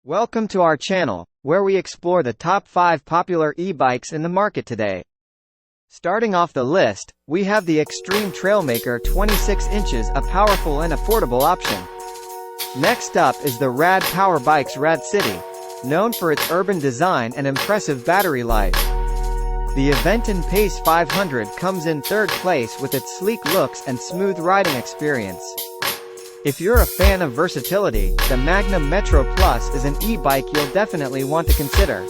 Welcome to our channel, where we explore the top 5 popular e-bikes in the market today. Starting off the list, we have the Extreme Trailmaker 26 inches, a powerful and affordable option. Next up is the Rad Power Bikes Rad City, known for its urban design and impressive battery life. The Event Pace 500 comes in third place with its sleek looks and smooth riding experience. If you're a fan of versatility, the Magnum Metro Plus is an e-bike you'll definitely want to consider.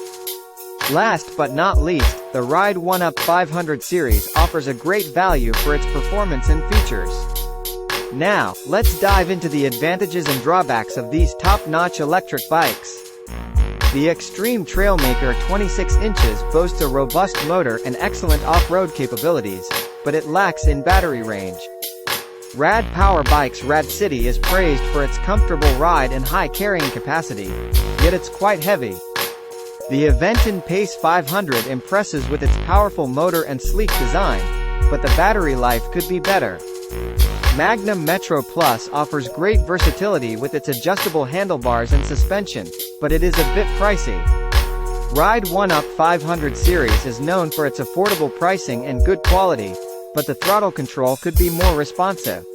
Last but not least, the Ride 1-Up 500 series offers a great value for its performance and features. Now, let's dive into the advantages and drawbacks of these top-notch electric bikes. The Extreme Trailmaker 26 inches boasts a robust motor and excellent off-road capabilities, but it lacks in battery range. Rad Power Bikes Rad City is praised for its comfortable ride and high carrying capacity, yet it's quite heavy. The Event Pace 500 impresses with its powerful motor and sleek design, but the battery life could be better. Magnum Metro Plus offers great versatility with its adjustable handlebars and suspension, but it is a bit pricey. Ride 1-Up 500 series is known for its affordable pricing and good quality, but the throttle control could be more responsive.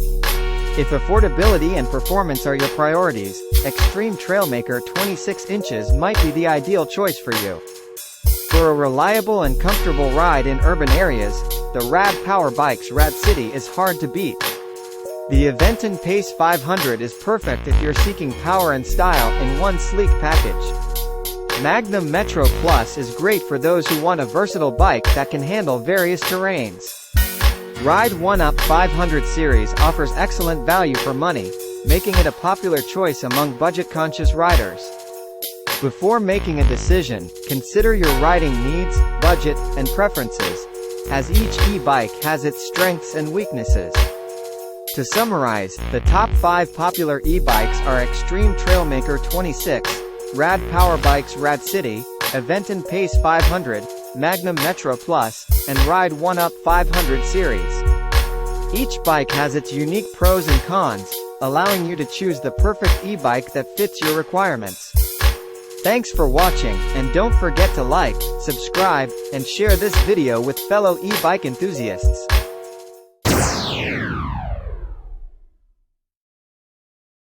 If affordability and performance are your priorities, Extreme Trailmaker 26 inches might be the ideal choice for you. For a reliable and comfortable ride in urban areas, the Rad Power Bikes Rad City is hard to beat. The Event Pace 500 is perfect if you're seeking power and style in one sleek package. Magnum Metro Plus is great for those who want a versatile bike that can handle various terrains. Ride 1-Up 500 series offers excellent value for money, making it a popular choice among budget-conscious riders. Before making a decision, consider your riding needs, budget, and preferences, as each e-bike has its strengths and weaknesses. To summarize, the top 5 popular e-bikes are Extreme Trailmaker 26, Rad Power Bikes Rad City, Event Pace 500, Magnum Metro Plus, and Ride 1-Up 500 series. Each bike has its unique pros and cons, allowing you to choose the perfect e-bike that fits your requirements. Thanks for watching, and don't forget to like, subscribe, and share this video with fellow e-bike enthusiasts.